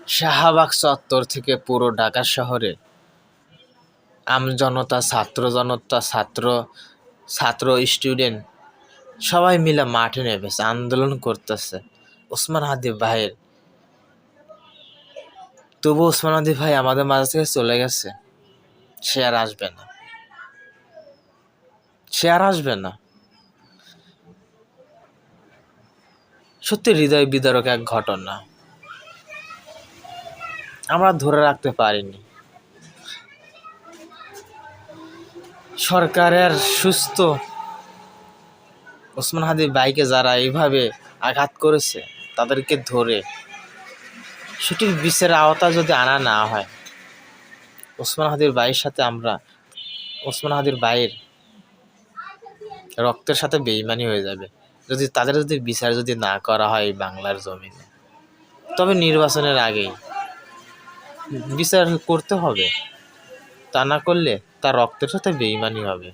শাহবাগ চত্বর থেকে পুরো ঢাকা শহরে আমজনতা, ছাত্র স্টুডেন্ট সবাই মিলে মাঠে নেমেছে, আন্দোলন করতেছে ওসমান হাদি ভাইয়ের। তবু ওসমান হাদি ভাই আমাদের মাঝে থেকে চলে গেছে, সে আর আসবে না, সে আর আসবে না। সত্যি হৃদয় বিদারক এক ঘটনা, আমরা ধরে রাখতে পারিনি। সরকারের সুস্থ ওসমান হাদি ভাইকে যারা এইভাবে আঘাত করেছে তাদেরকে ধরে সঠিক বিচারের আওতা যদি আনা না হয়, ওসমান হাদির ভাইয়ের সাথে ওসমান হাদির ভাইয়ের রক্তের সাথে বেইমানি হয়ে যাবে তাদের বিচার না করা হয় এই বাংলার জমিনে। তবে নির্বাচনের আগেই বিচার করতে হবে, তা না করলে তার রক্তের সাথে বেইমানি হবে।